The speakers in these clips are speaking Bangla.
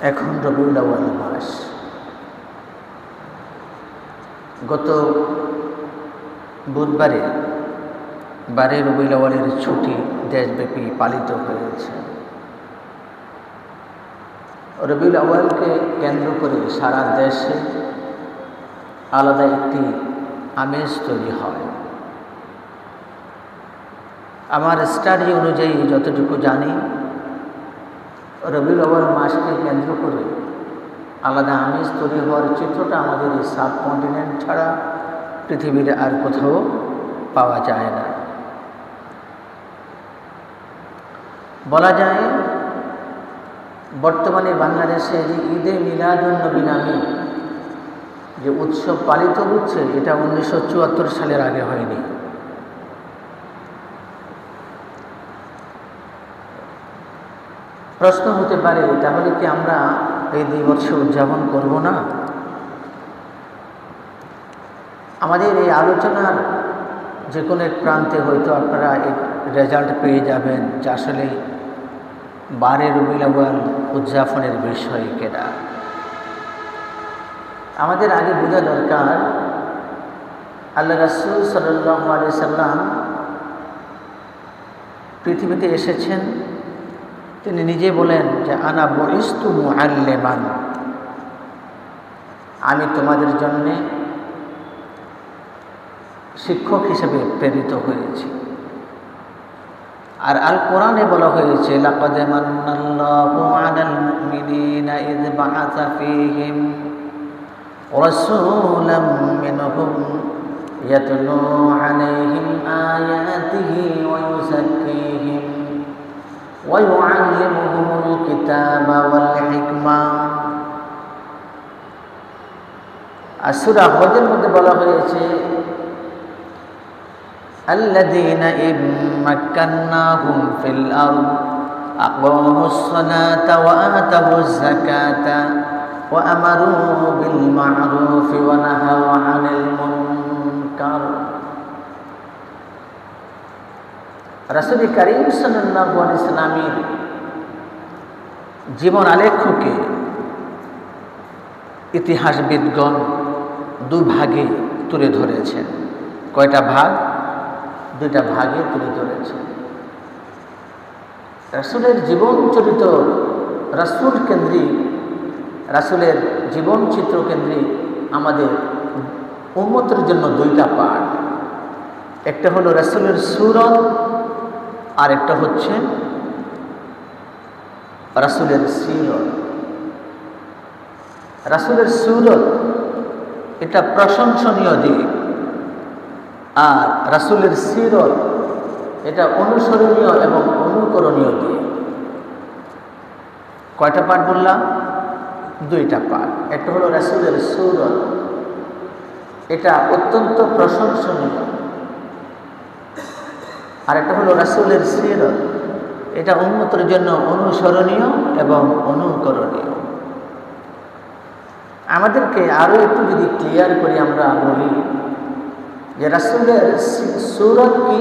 এখন রবিউল আউয়াল মাস। গত বুধবারে 12 রবিউল আউয়ালের ছুটি দেশব্যাপী পালিত হয়েছে। রবিউল আউয়ালকে কেন্দ্র করে সারা দেশে আলাদা একটি আমেজ তৈরি হয়। আমার স্টাডি অনুযায়ী যতটুকু জানি, রবিউল আউয়াল মাসকে কেন্দ্র করে আলাদা আমেজ তৈরি হওয়ার চিত্রটা আমাদের এই সাবকন্টিনেন্ট ছাড়া পৃথিবীর আর কোথাও পাওয়া যায় না। বলা যায় বর্তমানে বাংলাদেশে যে ঈদে মিলাদুন নবী নামে যে উৎসব পালিত হচ্ছে, এটা 1974 সালের আগে হয়নি। প্রশ্ন হতে পারে, তাহলে কি আমরা এই 2 বছর উদযাপন করব না? আমাদের এই আলোচনার যে কোনো এক প্রান্তে হয়তো আপনারা এক রেজাল্ট পেয়ে যাবেন যে আসলে 12 রবিউল আউয়াল উদযাপনের বিষয় কেনা। আমাদের আগে বোঝা দরকার, আল্লাহ রাসূল সাল্লাল্লাহু আলাইহি সাল্লাম পৃথিবীতে এসেছেন। তিনি নিজে বলেন যে আনা বুইস্তু মুআল্লিমান, আমি তোমাদের জন্যে শিক্ষক হিসেবে প্রেরিত হয়েছি। আর আল কোরআনে বলা হয়েছে লাকাদ মান্নাল্লাহু আলাল মুমিনিনা ইয বাআসা ফীহিম রাসূলাম মিনহুম ইয়াতলু আলাইহিম আয়াতিহি ওয়া ইউযাক্কিহিম ওয়া ইউআল্লিমুহুমুল কিতাবা ওয়াল হিকমা। আর সূরা হজের মধ্যে বলা হয়েছে আল্লাযীনা ইম্মাক্কান্নাহুম ফিল আরদ আকামুস সালাতা ওয়া আতাউয যাকাতা ওয়া আমারু বিল মা'রুফি ওয়া নাহাউ আনিল মুনকার। রাসূল কারীম সাল্লাল্লাহু আলাইহি সাল্লামের জীবন আলেখ্যকে ইতিহাসবিদগণ 2 ভাগে তুলে ধরেছেন। কয়টা ভাগ? 2টা ভাগে তুলে ধরেছেন। রাসূলের জীবন চরিত্র রাসূল কেন্দ্রিক, রাসূলের জীবন চিত্র কেন্দ্রিক আমাদের উম্মতের জন্য 2টা পাঠ। একটা হলো রাসূলের সূরত, আর একটা হচ্ছে রাসূলের সিরত। রাসূলের সূরত এটা প্রশংসনীয় দিক, আর রাসূলের সিরত এটা অনুসরণীয় এবং অনুকরণীয় দিক। কয়টা পাঠ বললাম? 2টা পাঠ। একটা হলো রাসূলের সূরত, এটা অত্যন্ত প্রশংসনীয়। আর একটা হলো রাসূলের সিরত, এটা উম্মতের জন্য অনুসরণীয় এবং অনুকরণীয়। আমাদেরকে আরও একটু যদি ক্লিয়ার করে আমরা বলি যে রাসূলের সূরত কি,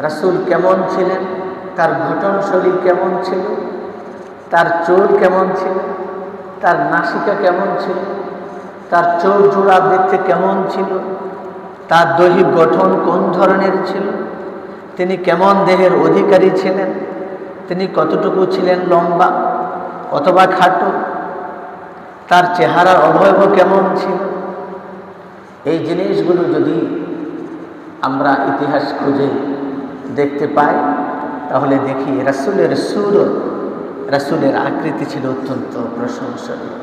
রাসূল কেমন ছিলেন, তার ঘটনশৈলী কেমন ছিল, তার চোর কেমন ছিল, তার নাসিকা কেমন ছিল, তার চোর জোড়া দেখতে কেমন ছিল, তার দৈহিক গঠন কোন ধরনের ছিল, তিনি কেমন দেহের অধিকারী ছিলেন, তিনি কতটুকু ছিলেন লম্বা অথবা খাটো, তার চেহারার অবয়ব কেমন ছিল। এই জিনিসগুলো যদি আমরা ইতিহাস খুঁজে দেখতে পাই, তাহলে দেখি রাসূলের সূরত, রাসূলের আকৃতি ছিল অত্যন্ত প্রশংসনীয়,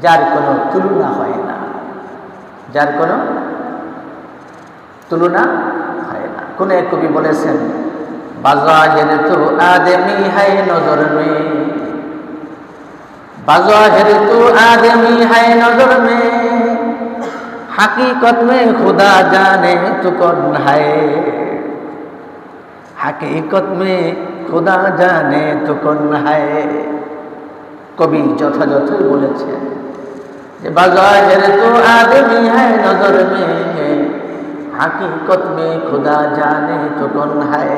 যার কোনো তুলনা হয় না, যার কোনো তুলনা হয় না। কোন এক কবি বলেছেন বাজাহির তো আদমি है नजर में, बाज़ाहिर तो आदमी है नजर में, हकीकत में खुदा जाने तो कौन है, हकीकत में खुदा जाने तो कौन है। কবি যথাযথই বলেছেন যে বাज़ाहिर तो आदमी है नजर में, हकीकत में खुदा जाने तो कौन है।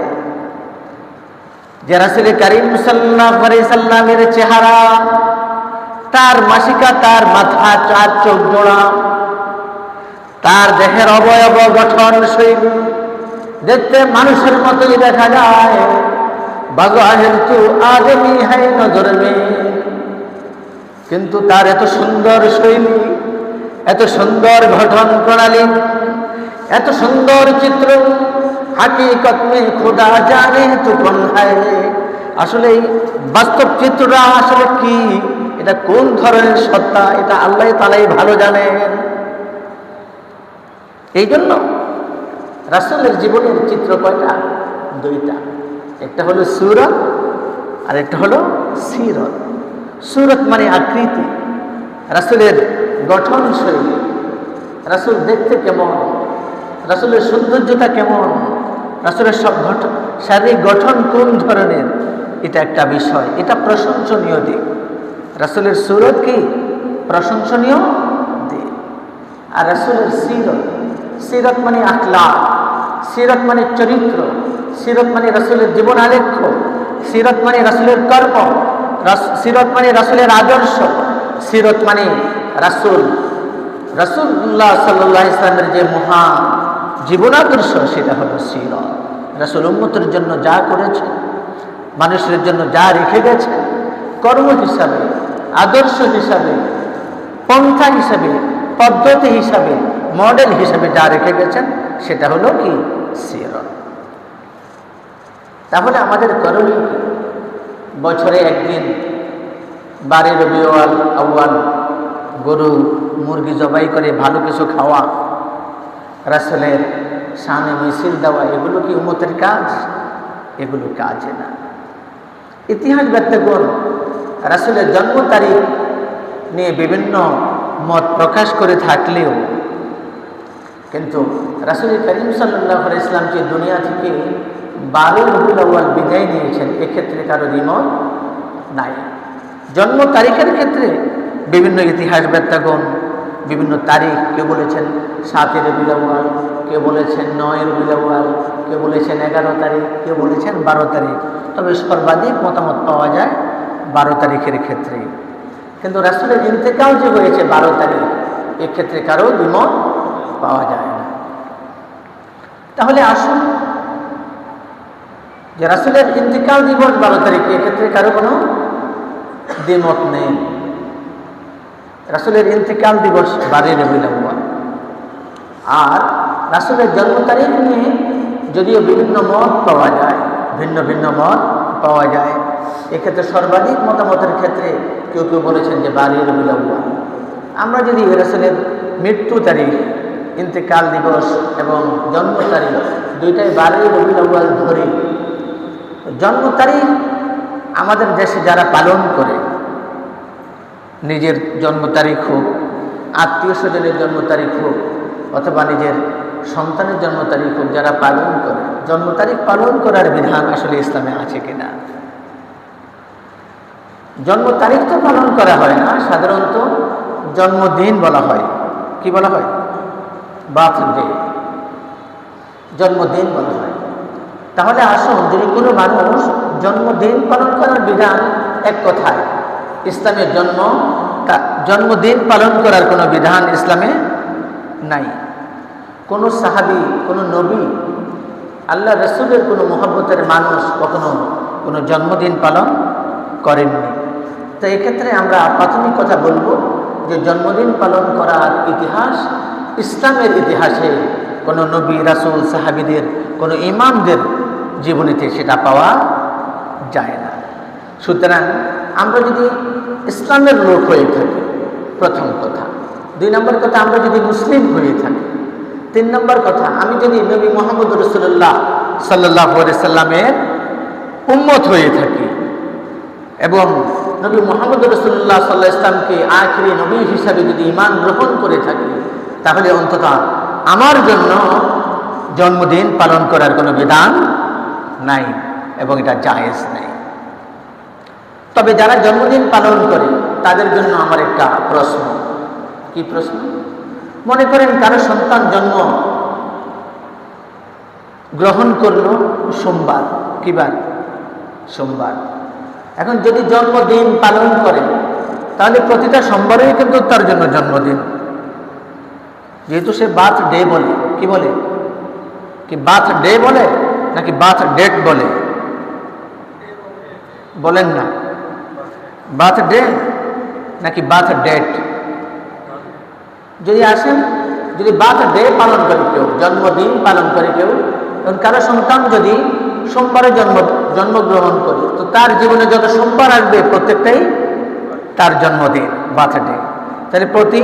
যে রাসূল করিম সাল্লাল্লাহু আলাইহি সাল্লামের চেহারা, তার মাসিকা, তার মাথা, চার চোখ জোড়া, তার দেহের অবয়ব গঠন শৈলী দেখতে মানুষের মতোই দেখা যায়। বাজাহির তু আদমি হ্যায় নজর মে, কিন্তু তার এত সুন্দর শৈলী, এত সুন্দর গঠন প্রণালী, এত সুন্দর চিত্র, হাকিকত মে খুদা জানে তু কোন হ্যায়, আসলে বাস্তব চিত্রটা আসলে কি, এটা কোন ধরনের সত্তা, এটা আল্লাহ তাআলাই ভালো জানেন। এই জন্য রাসূলের জীবনের চিত্র কয়টা? দুইটা, একটা হলো সূরত আর একটা হলো সিরত। সূরত মানে আকৃতি, রাসূলের গঠন শৈলী, রাসূল দেখতে কেমন, রাসূলের সৌন্দর্যতা কেমন, রাসূলের সব শারীরিক গঠন কোন ধরনের, এটা একটা বিষয়, এটা প্রশংসনীয় দিক। রাসূলের সূরত কি? প্রশংসনীয় দিক। আর রাসূলের সিরত, সিরত মানে আখলাক, সিরত মানে চরিত্র, সিরত মানে রাসূলের জীবন আলেখ্য, সিরত মানে রাসূলের কর্ম, সিরত মানে রাসূলের আদর্শ, সিরত মানে রাসূলুল্লাহ সাল্লাল্লাহু আলাইহি ওয়াসাল্লামের যে মহান জীবনাদর্শ, সেটা হলো সিরত। রাসূল উম্মতের জন্য যা করেছে, মানুষের জন্য যা রেখে গেছে, কর্ম হিসাবে, আদর্শ হিসাবে, পন্থা হিসাবে, পদ্ধতি হিসাবে, মডেল হিসাবে যা রেখে গেছেন, সেটা হলো কি? সিরত। তাহলে আমাদের করণীয় কি? বছরে একদিন 12 রবিউল আউয়াল গরু মুরগি জবাই করে ভালো কিছু খাওয়া, রাসূলের শানে মিছিল দেওয়া, এগুলো কি উম্মতের কাজ? এগুলো কাজ না। ইতিহাসবেত্তাগণ রাসূলের জন্ম তারিখ নিয়ে বিভিন্ন মত প্রকাশ করে থাকলেও, কিন্তু রাসূল করিম সাল্লাল্লাহু আলাইহি ওয়াসাল্লাম যে দুনিয়া থেকে 12 রবিউল আউয়াল বিদায় নিয়েছেন, এক্ষেত্রে কারো দ্বিমত নাই। জন্ম তারিখের ক্ষেত্রে বিভিন্ন ইতিহাসবেত্তাগণ বিভিন্ন তারিখ, কেউ বলেছেন 7 রবিউল আউয়াল, কেউ বলেছেন 9 রবিউল আউয়াল, কেউ বলেছেন 11 তারিখ, কেউ বলেছেন 12 তারিখ। তবে সর্বাধিক মতামত পাওয়া যায় 12 তারিখের ক্ষেত্রে। কিন্তু রাসূলের ইন্তেকাল যে হয়েছে 12 তারিখ, এক্ষেত্রে কারো দ্বিমত পাওয়া যায় না। তাহলে আসুন, যে রাসূলের ইন্তেকাল দিবস 12 তারিখে, এক্ষেত্রে কারো কোনো দ্বিমত নেই। রাসূলের ইন্তেকাল দিবস 12 রবিউল আউয়াল। আর রাসূলের জন্ম তারিখ নিয়ে যদিও বিভিন্ন মত পাওয়া যায়, ভিন্ন ভিন্ন মত পাওয়া যায়, এক্ষেত্রে সর্বাধিক মতামতের ক্ষেত্রে কেউ কেউ বলেছেন যে 12 রবিউল আউয়াল। আমরা যদি রাসূলের মৃত্যু তারিখ, ইন্তেকাল দিবস এবং জন্ম তারিখ দুইটাই 12 রবিউল আউয়াল ধরি, জন্ম তারিখ আমাদের দেশে যারা পালন করে, নিজের জন্ম তারিখ হোক, আত্মীয় স্বজনের জন্ম তারিখ হোক, অথবা নিজের সন্তানের জন্ম তারিখ হোক, যারা পালন করে, জন্ম তারিখ পালন করার বিধান আসলে ইসলামে আছে কিনা? জন্ম তারিখ তো পালন করা হয় না, সাধারণত জন্মদিন বলা হয়। কি বলা হয়? বার্থডে, জন্মদিন বলা হয়। তাহলে আসুন, যদি কোনো মানুষ জন্মদিন পালন করার বিধান এক কথায়, ইসলামের জন্মদিন পালন করার কোনো বিধান ইসলামে নাই। কোনো সাহাবী, কোনো নবী, আল্লাহ রাসূলের কোনো মহব্বতের মানুষ কখনো কোনো জন্মদিন পালন করেননি। তো এক্ষেত্রে আমরা প্রাথমিক কথা বলবো যে জন্মদিন পালন করার ইতিহাস ইসলামের ইতিহাসে কোনো নবী, রাসূল, সাহাবীদের, কোনো ইমামদের জীবনীতে সেটা পাওয়া যায় না। সুতরাং আমরা যদি ইসলামের লোক হয়ে থাকি, প্রথম কথা। 2 নম্বর কথা, আমরা যদি মুসলিম হয়ে থাকি। 3 নম্বর কথা, আমি যদি নবী মুহাম্মদ রাসূলুল্লাহ সাল্লাল্লাহু আলাইহি সাল্লামের উম্মত হয়ে থাকি এবং নবী মুহাম্মদ রাসূলুল্লাহ সাল্লাল্লাহু আলাইহি সাল্লামকে আখিরি নবী হিসাবে যদি ঈমান গ্রহণ করে থাকি, তাহলে অন্তত আমার জন্য জন্মদিন পালন করার কোনো বিধান নাই এবং এটা জায়েজ নাই। তবে যারা জন্মদিন পালন করে তাদের জন্য আমার একটা প্রশ্ন। কি প্রশ্ন? মনে করেন কারো সন্তান জন্ম গ্রহণ করলো সোমবার, কি বার? সোমবার। এখন যদি জন্মদিন পালন করে তাহলে প্রতিটা সোমবারেই কিন্তু তার জন্য জন্মদিন, যেহেতু সে বার্থডে বলে। কি বলে? কি বার্থডে বলে নাকি বার্থ ডেট বলে? বলেন না, বার্থডে নাকি বার্থ ডেট? যদি আসেন, যদি বার্থডে পালন করে কেউ, জন্মদিন পালন করে কেউ, এবং কারো সন্তান যদি সোমবারে জন্মগ্রহণ করে, তো তার জীবনে যত সোমবার আসবে প্রত্যেকটাই তার জন্মদিন, বার্থডে। তাহলে প্রতি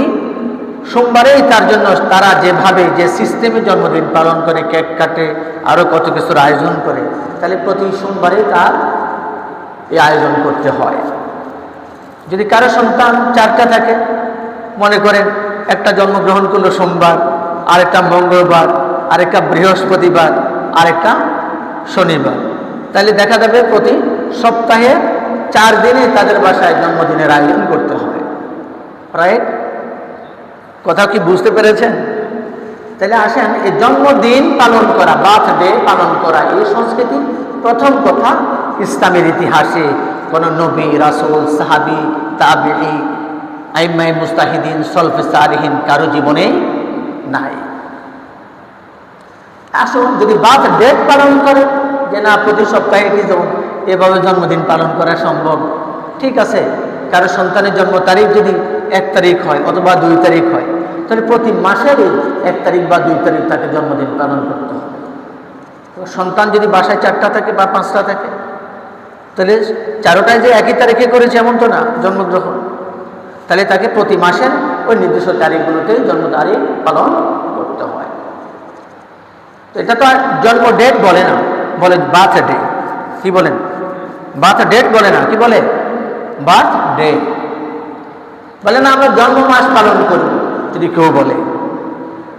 সোমবারেই তার জন্য তারা যেভাবে যে সিস্টেমে জন্মদিন পালন করে, কেক কাটে, আরও কত কিছুর আয়োজন করে, তাহলে প্রতি সোমবারে তার এই আয়োজন করতে হয়। যদি কারো সন্তান 4টা থাকে, মনে করেন একটা জন্মগ্রহণ করলো সোমবার, আরেকটা মঙ্গলবার, আরেকটা বৃহস্পতিবার, আরেকটা শনিবার, তাহলে দেখা যাবে প্রতি সপ্তাহে 4 দিনে তাদের বাসায় জন্মদিনের আয়োজন করতে হয়। রাইট? কথা কি বুঝতে পেরেছেন? তাহলে আসেন, এই জন্মদিন পালন করা, বার্থডে পালন করা, এই সংস্কৃতি প্রথম কথা ইসলামের ইতিহাসে কোন নবী, রাসূল, সাহাবী, তাবেঈ, আইম্মায়ে মুজতাহিদিন, সলফে সালিহিন কারো জীবনেই নাই। আসুন, যদি বার্থডে পালন করে যে না প্রতি সপ্তাহে কি এভাবে জন্মদিন পালন করা সম্ভব, ঠিক আছে। কারো সন্তানের জন্ম তারিখ যদি 1 তারিখ হয় অথবা 2 তারিখ হয়, তাহলে প্রতি মাসেরই 1 তারিখ বা 2 তারিখ তাকে জন্মদিন পালন করতে হবে। সন্তান যদি বাসায় 4টা থাকে বা 5টা থাকে, তাহলে 4টায় যে একই তারিখে করেছে এমন তো না জন্মগ্রহণ, তাহলে তাকে প্রতি মাসের ওই নির্দিষ্ট তারিখগুলোতেই জন্ম তারিখ পালন করতে হয়। তো এটা তো আর জন্ম ডেট বলে না, বলে বার্থডে। কি বলেন? বার্থ ডেট বলে না, কি বলে? বার্থ ডে বলে না। আমরা জন্ম মাস পালন করি যদি কেউ বলে,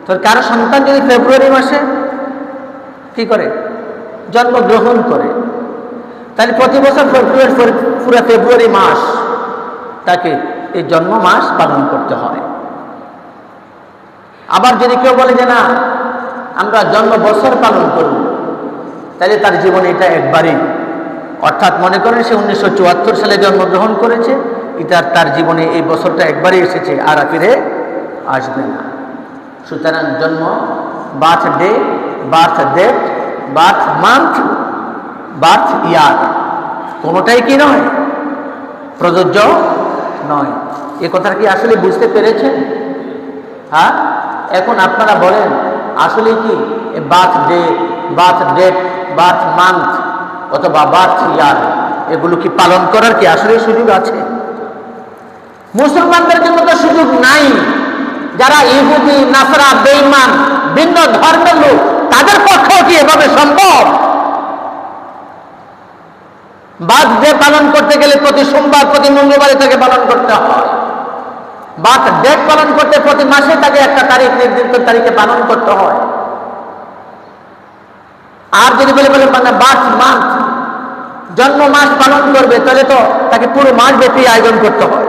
তো কারো সন্তান যদি ফেব্রুয়ারি মাসে কি করে? জন্মগ্রহণ করে, তাহলে প্রতি বছর পুরো ফেব্রুয়ারি মাস তাকে এই জন্ম মাস পালন করতে হয়। আবার যদি কেউ বলে যে না আমরা জন্ম বছর পালন করব, তাহলে তার জীবনে এটা একবারই, অর্থাৎ মনে করেন সে 1974 সালে জন্মগ্রহণ করেছে, এটা তার জীবনে এই বছরটা একবারই এসেছে, আর ফিরে আসবে না। সুতরাং জন্ম, birthday, birth date, birth month, birth year কোনোটাই কি নয়, প্রযোজ্য নয়। এ কথাটা কি আসলে বুঝতে পেরেছেন? হ্যাঁ, এখন আপনারা বলেন আসলে কি birthday, birth date, birth month অথবা বার্থ ইয়ার এগুলো কি পালন করার কি আসলে সুযোগ আছে? মুসলমানদের জন্য তো সুযোগ নাই। যারা ইহুদি, নাসরা, বেঈমান, ভিন্ন ধর্মের লোক, তাদের পক্ষেও কি এভাবে সম্ভব? বার্থডে পালন করতে গেলে প্রতি সোমবার, প্রতি মঙ্গলবারে তাকে পালন করতে হয়। বার্থ ডেট পালন করতে প্রতি মাসে তাকে একটা তারিখ, নির্দিষ্ট তারিখে পালন করতে হয়। আর যদি বলে মানে বার্থ মান্থ, জন্ম মাস পালন করবে, তাহলে তো তাকে পুরো মাস ব্যাপী আয়োজন করতে হয়।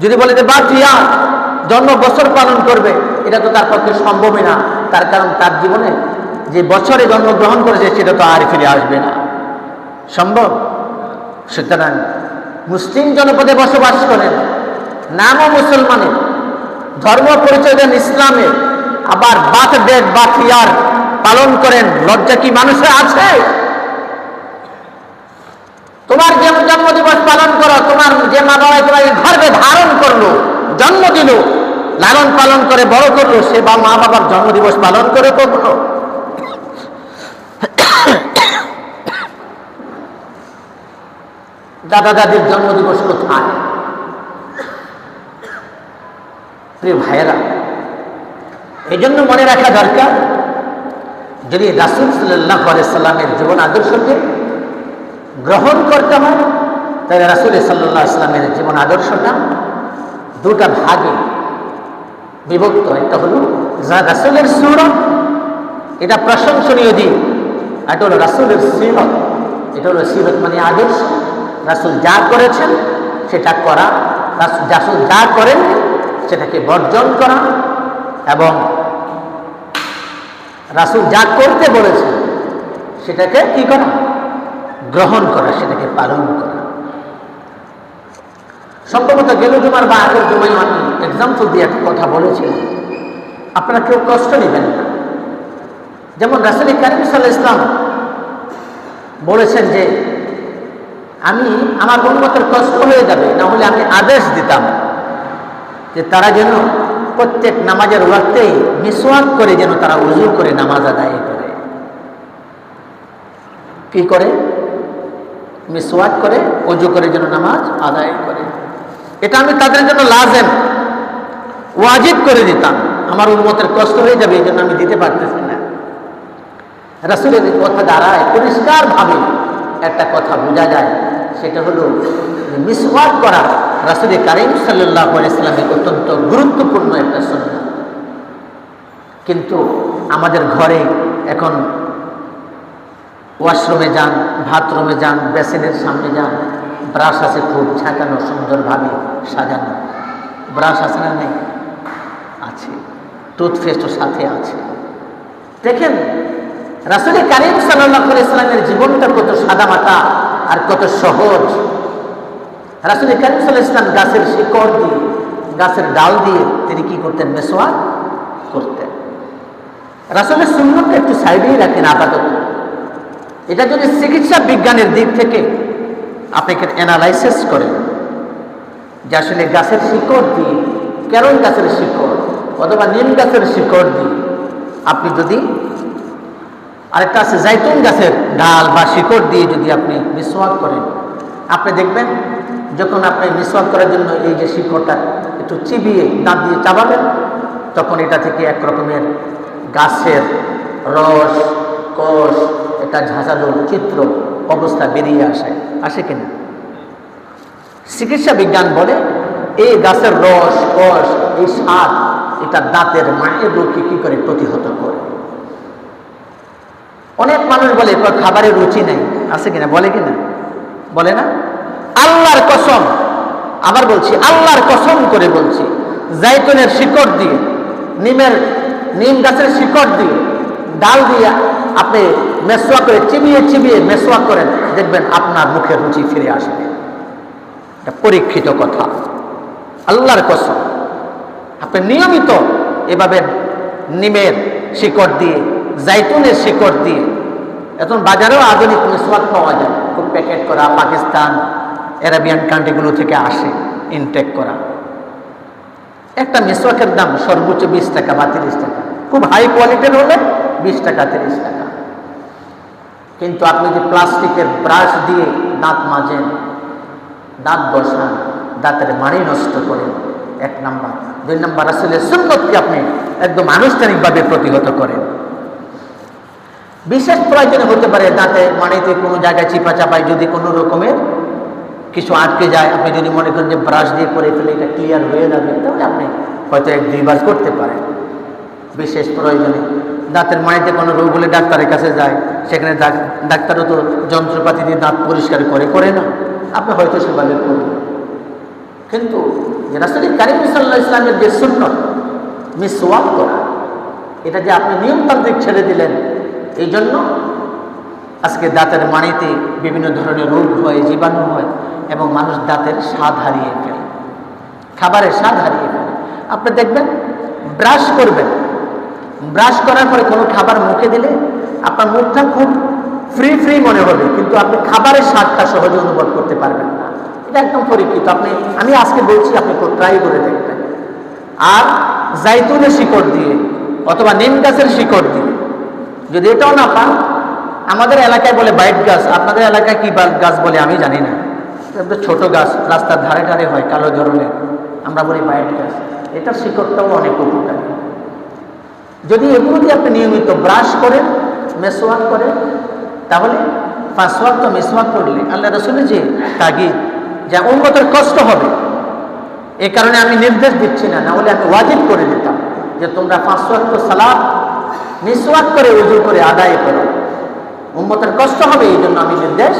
যদি বলে যে বার্থ ইয়ার, জন্ম বছর পালন করবে, এটা তো তার পক্ষে সম্ভবই না। তার কারণ তার জীবনে যে বছরে জন্মগ্রহণ করেছে সেটা তো আর ফিরে আসবে না, সম্ভব। সুতরাং মুসলিম জনপদে বসবাস করেন, নামও মুসলমানের, ধর্ম পরিচয় দেন ইসলামের, আবার বার্থ ডেট, বার্থ ইয়ার পালন করেন। লজ্জা কি মানুষের আছে? তোমার যে জন্মদিবস পালন করো, তোমার যে মা বাবা তোমাকে গর্ভে ধারণ করলো, জন্ম দিল, লালন পালন করে বড় করলো, সে বা মা বাবার জন্মদিবস পালন করে কখনো? দাদা দাদির জন্মদিবস কোথায়? প্রিয় ভাইয়েরা, এই জন্য মনে রাখা দরকার, যদি রাসূল সাল্লাল্লাহু আলাইহি সাল্লামের জীবন আদর্শকে গ্রহণ করতে হয়, তাহলে রাসূল সাল্লাল্লাহু আলাইহি সাল্লামের জীবন আদর্শটা 2টা ভাগে বিভক্ত। একটা হলো রাসূলের সুরত, এটা প্রশংসনীয় দিক। এটা হলো রাসূলের সিরত, এটা হলো সিরত মানে আদর্শ। রাসূল যা করেছেন সেটা করা, রাসূল যা করেন সেটাকে বর্জন করা, এবং রাসূল যা করতে বলেছেন সেটাকে কি করা? গ্রহণ করা, সেটাকে পালন করা। সম্ভবত গেল জুমার বা আগের জুমায় আমি এক্সাম্পল দিয়ে একটা কথা বলেছিলাম, আপনারা কেউ কষ্ট নেবেন না। যেমন রাসূল কারীম সাল্লাল্লাহু আলাইহি ওয়াসাল্লাম বলেছেন যে আমি আমার উম্মতের কষ্ট হয়ে যাবে, না হলে আমি আদেশ দিতাম যে তারা যেন প্রত্যেক নামাজের ওয়াক্তেই মিসওয়াক করে যেন তারা ওযু করে নামাজ আদায় করে। কি করে? মিসওয়াক করে ওযু করে যেন নামাজ আদায় করে। এটা আমি তাদের জন্য লাজেম, ওয়াজিব করে দিতাম। আমার উম্মতের কষ্ট হয়ে যাবে, এই জন্য আমি দিতে পারতেছি না। রাসূলের কথা দ্বারায় পরিষ্কারভাবে একটা কথা বোঝা যায়, সেটা হলো মিসওয়াক করা রাসূল কারীম সাল্লাল্লাহু আলাইহি ওয়াসাল্লামের অত্যন্ত গুরুত্বপূর্ণ একটা সুন্নাহ। কিন্তু আমাদের ঘরে এখন ওয়াশরুমে যান, বাথরুমে যান, বেসিনের সামনে যান, ব্রাশ আছে খুব ঝাঁকানো, সুন্দরভাবে সাজানো। ব্রাশ আছে না? নেই? আছে। টুথপেস্টও সাথে আছে। দেখেন রাসূল কারীম সাল্লাল্লাহু আলাইহি ওয়াসাল্লামের জীবনটা কত সাদামাটা আর কত সহজ। রাসূল কারীম সাল্লাল্লাহু আলাইহি ওয়াসাল্লাম গাছের শিকড় দিয়ে, গাছের ডাল দিয়ে তিনি কি করতেন? মিসওয়াক করতেন। রাসূলের সুন্নতটা একটু সাইডেই রাখেন আপাতত। এটা যদি চিকিৎসা বিজ্ঞানের দিক থেকে আপনি অ্যানালাইসিস করেন যে আসলে গাছের শিকড় দিয়ে, কেরল গাছের শিকড় অথবা নিম গাছের শিকড় দিয়ে আপনি যদি, আরেকটা আছে জাইতুন গাছের ডাল বা শিকড় দিয়ে যদি আপনি মিসওয়াক করেন, আপনি দেখবেন যখন আপনি মিসওয়াক করার জন্য এই যে শিকড়টা একটু চিবিয়ে দাঁত দিয়ে চাবাবেন, তখন এটা থেকে এক রকমের গাছের রস, কষ, একটা ঝাঁঝালো চিত্র অবস্থা বেরিয়ে আসে কিনা? চিকিৎসা বিজ্ঞান বলে এই গাছের রস, কষ, এই স্বাদ এটা দাঁতের মায়ের রোগকে কি করে প্রতিহত করে। অনেক মানুষ বলে খাবারের রুচি নেই, আছে কিনা? বলে কিনা? বলে না? আল্লাহর কসম, আবার বলছি আল্লাহর কসম করে বলছি, জাইতুনের শিকড় দিয়ে, নিম গাছের শিকড় দিয়ে, ডাল দিয়ে আপনি মেসওয়াক করে চিবিয়ে চিবিয়ে মেসওয়াক করেন, দেখবেন আপনার মুখের রুচি ফিরে আসবে। এটা পরীক্ষিত কথা, আল্লাহর কসম। আপনি নিয়মিত এভাবে নিমের শিকড় দিয়ে, জাইতুনের শিকড় দিয়ে, এখন বাজারেও আধুনিক মিসওয়াক পাওয়া যায়, খুব প্যাকেট করা, পাকিস্তান, আরাবিয়ান কান্ট্রিগুলো থেকে আসে ইনটেক করা। একটা মিসওয়াকের দাম সর্বোচ্চ 20 টাকা বা 30 টাকা, খুব হাই কোয়ালিটির হলে 20 টাকা 30 টাকা। কিন্তু আপনি যে প্লাস্টিকের ব্রাশ দিয়ে দাঁত মাজেন, দাঁত বসান, দাঁতের মাড়ি নষ্ট করেন, 1 নাম্বার। 2 নাম্বার, আসলে সুন্নতকে আপনি একদম আনুষ্ঠানিকভাবে প্রতিহত করেন। বিশেষ প্রয়োজনে হতে পারে দাঁতে মাড়িতে কোনো জায়গায় চিপা চাপায় যদি কোনো রকমের কিছু আটকে যায়, আপনি যদি মনে করেন যে ব্রাশ দিয়ে করে ফেলে এটা ক্লিয়ার হয়ে যাবে, তাহলে আপনি হয়তো 1-2 বার করতে পারেন। বিশেষ প্রয়োজনে দাঁতের মাড়িতে কোনো রোগ হলে ডাক্তারের কাছে যায়, সেখানে ডাক্তারও তো যন্ত্রপাতি দিয়ে দাঁত পরিষ্কার করে না, আপনি হয়তো সেভাবে করবেন। কিন্তু রাসূল কারীম সাল্লাল্লাহু আলাইহি ওয়াসাল্লামের যে সুন্নাত মিসওয়াক করা, এটা যে আপনি নিয়মতান্ত্রিক ছেড়ে দিলেন, এই জন্য আজকে দাঁতের মাড়িতে বিভিন্ন ধরনের রোগ হয়, জীবাণু হয়, এবং মানুষ দাঁতের স্বাদ হারিয়ে ফেলে, খাবারের স্বাদ হারিয়ে ফেলে। আপনি দেখবেন ব্রাশ করবেন, ব্রাশ করার পরে কোনো খাবার মুখে দিলে আপনার মুখটা খুব ফ্রি মনে হবে, কিন্তু আপনি খাবারের স্বাদটা সহজে অনুভব করতে পারবেন না। এটা একদম পরীক্ষিত। আমি আজকে বলছি, আপনি তো ট্রাই করে দেখবেন। আর জাইতুনের শিকড় দিয়ে অথবা নিম গাছের শিকড় দিয়ে যদি এটাও না পান, আমাদের এলাকায় বলে বাইট গাছ, আপনাদের এলাকায় কি গাছ বলে আমি জানি না, ছোট গাছ রাস্তার ধারে ধারে হয়, কালো ধরনের, আমরা বলি বাইট গাছ। এটার শিকড়টাও অনেক উপকারী। যদি এগুলো দিয়ে আপনি নিয়মিত ব্রাশ করেন, মেসওয়াক করেন, তাহলে 5 ওয়াক্ত মিসওয়াক করলে আল্লাহ রাসূলের যে তাগিদ, যা উম্মতের কষ্ট হবে, এই কারণে আমি নির্দেশ দিচ্ছি না, হলে আমি ওয়াজিব করে দিতাম যে তোমরা 5 ওয়াক্ত সালাত মিসওয়াক করে ওযু করে আদায় করো। উম্মতের কষ্ট হবে, এই জন্য আমি নির্দেশ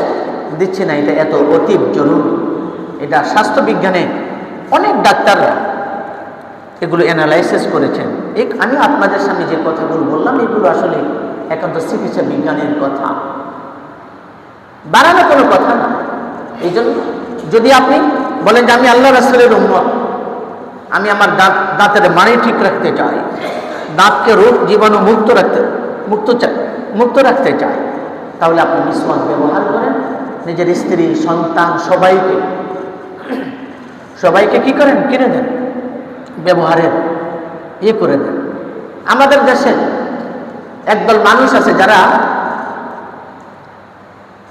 দিচ্ছি না। এটা এত অতি জরুরি। এটা স্বাস্থ্য বিজ্ঞানে অনেক ডাক্তাররা এগুলো অ্যানালাইসিস করেছেন। আমি আপনাদের সামনে যে কথাগুলো বললাম, এগুলো আসলে একান্ত চিকিৎসা বিজ্ঞানের কথা। বাড়ানো কোনো কথা না। এই জন্য যদি আপনি বলেন যে আমি আল্লাহ রাসূলের উম্মত, আমি আমার দাঁতের মাড়ি ঠিক রাখতে চাই, দাঁতকে রোগ জীবাণু মুক্ত রাখতে চাই, তাহলে আপনি মিসওয়াক ব্যবহার করেন। নিজের স্ত্রী, সন্তান সবাইকে কি করেন, কিনে দেন, ব্যবহারের করে দেন। আমাদের দেশে একদল মানুষ আছে যারা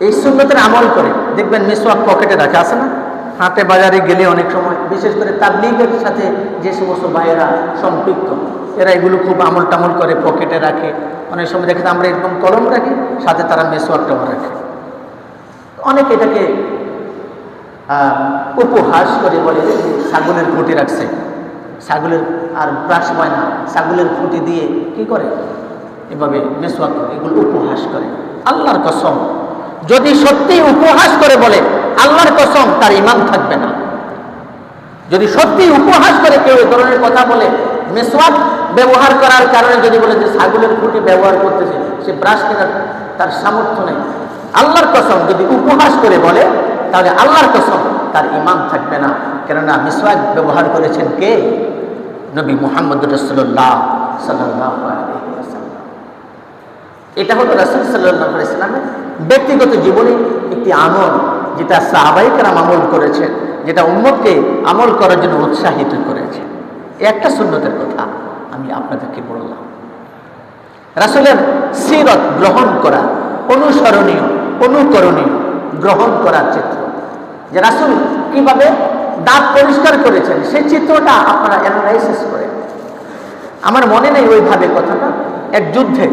এই সুন্নতের আমল করে, দেখবেন মিসওয়াক পকেটে রাখা আছে না, হাটে বাজারে গেলে অনেক সময়, বিশেষ করে তাবলীগের সাথে যে সমস্ত ভাইয়েরা সম্পৃক্ত, এরা এগুলো খুব আমল টামল করে পকেটে রাখে। অনেক সময় দেখে আমরা এরকম কলম রাখি, সাথে তারা মিসওয়াকটাও রাখে। অনেকে এটাকে উপহাস করে বলে ছাগলের খুঁটি রাখছে, ছাগলের আর ব্রাশ হয় না, ছাগলের খুঁটি দিয়ে কি করে এভাবে মিসওয়াক করে, এগুলো উপহাস করে। আল্লাহর কসম, যদি সত্যি উপহাস করে বলে, আল্লাহর কসম তার ঈমান থাকবে না। যদি সত্যি উপহাস করে কেউ এই ধরনের কথা বলে, মিসওয়াক ব্যবহার করার কারণে যদি বলে যে ছাগলের খুঁটি ব্যবহার করতেছে, সে ব্রাশ কেনার তার সামর্থ্য নেই, আল্লাহর কসম যদি উপহাস করে বলে, তাহলে আল্লাহর কসম তার ঈমান থাকবে না। কেননা মিসওয়াক ব্যবহার করেছেন কে? নবী মুহাম্মদ রাসূলুল্লাহ সাল্লাল্লাহু আলাইহি ওয়াসাল্লাম। এটা হলো রাসূল সাল্লাল্লাহু আলাইহি ওয়াসাল্লামের ব্যক্তিগত জীবনে একটি আমল, যেটা সাহাবায়ে কেরাম আমল করেছেন, যেটা উম্মতকে আমল করার জন্য উৎসাহিত করেছে। একটা সুন্নতের কথা আমি আপনাদেরকে বললাম। রাসূলের সিরত গ্রহণ করা, অনুসরণীয়, অনুকরণীয়, গ্রহণ করার চিত্র, যে রাসূল কিভাবে দাঁত পরিষ্কার করেছেন, সেই চিত্রটা আপনারা অ্যানালাইসিস করেন। আমার মনে নেই ওইভাবে কথাটা, এক যুদ্ধে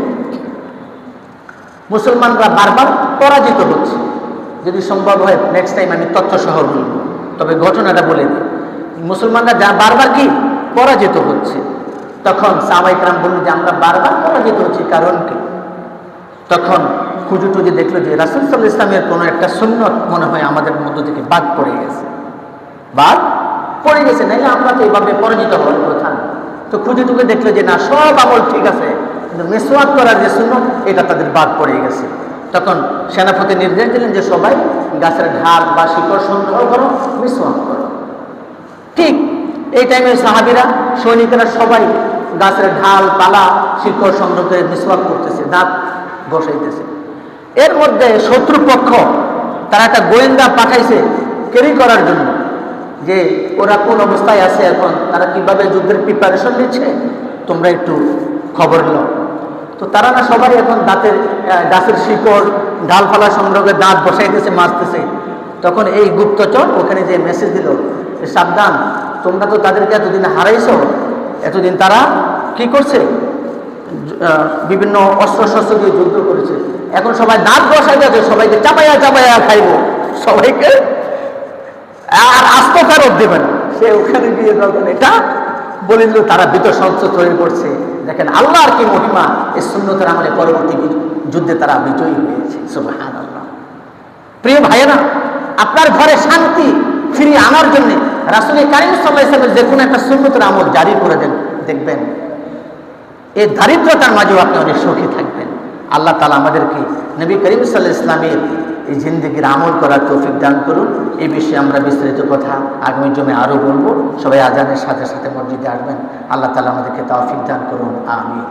মুসলমানরা বারবার পরাজিত হচ্ছে। যদি সম্ভব হয় নেক্সট টাইম আমি তথ্য সহ বলব, তবে ঘটনাটা বলে দিই। মুসলমানরা যা বারবার কি পরাজিত হচ্ছে, তখন সাহাবায়ে কেরাম বললেন যে আমরা বারবার পরাজিত হচ্ছি, কারণ কি? তখন খুঁজে টুজে দেখলো যে রাসূল সাল্লাল্লাহু আলাইহি ওয়াসাল্লামের কোনো একটা সুন্নত মনে হয় আমাদের মধ্য থেকে বাদ পড়ে গেছে, নাইলে আমরা তো এইভাবে পরাজিত হওয়ার কথা না। তো খুঁজে টুকে দেখলো যে না, সব আমল ঠিক আছে, কিন্তু মিসওয়াক করার যে সুন্নত, এটা তাদের বাদ পড়ে গেছে। তখন সেনাপতি নির্দেশ দিলেন যে সবাই গাছের ঢাল বা শিকড় সংগ্রহ করো, মিসওয়াক করো। ঠিক এই টাইমে সাহাবীরা, সৈনিকেরা সবাই গাছের ঢাল, পালা, শিকড় সংগ্রহ করে মিসওয়াক করতেছে, দাঁত বসাইতেছে। এর মধ্যে শত্রুপক্ষ তারা একটা গোয়েন্দা পাঠাইছে ক্যারি করার জন্য, যে ওরা কোন অবস্থায় আছে, এখন তারা কিভাবে যুদ্ধের প্রিপারেশন নিচ্ছে, তোমরা একটু খবর নাও। তো তারা না সবাই এখন গাছের শিকড়, ডালপালা সংগ্রহ করে দাঁত বসাইতেছে, মাজতেছে। তখন এই গুপ্তচর ওখানে যে মেসেজ দিল, সাবধান, তোমরা তো তাদেরকে এতদিন হারাইছো, এতদিন তারা কি করছে, বিভিন্ন অস্ত্র শস্ত্র দিয়ে যুদ্ধ করেছে, এখন সবাই দাঁত বসাই যাচ্ছে, সবাইকে চাপাইয়া চাপাইয়া খাইব, সবাইকে আর আস্ত ফেরত দেবে না। সে ওখানে গিয়ে যখন এটা বলিল, তারা ভীত সন্ত্রস্ত হয়ে পড়ছে। দেখেন আল্লাহর কি মহিমা, এই সুন্নতের আমলে পরবর্তী যুদ্ধে তারা বিজয়ী হয়েছে। সুবহানাল্লাহ। প্রিয় ভাইয়েরা, আপনার ঘরে শান্তি ফিরিয়ে আনার জন্য রাসূল কারীম সাল্লাল্লাহু আলাইহি ওয়াসাল্লাম যে কোনো একটা সুন্নতের আমল জারি করে দেন, দেখবেন এই দারিদ্রতার মাঝেও আপনি অনেক সুখী থাকবেন। আল্লাহ তাআলা আমাদেরকে নবী করিম সাল্লাল্লাহু আলাইহি ওয়াসাল্লামের এই জিন্দেগির আমল করার তৌফিক দান করুন। এই বিষয়ে আমরা বিস্তারিত কথা আগামী জমে আরও বলবো। সবাই আজানের সাথে সাথে মসজিদে আসবেন। আল্লাহ তাআলা আমাদেরকে তৌফিক দান করুন। আমিন।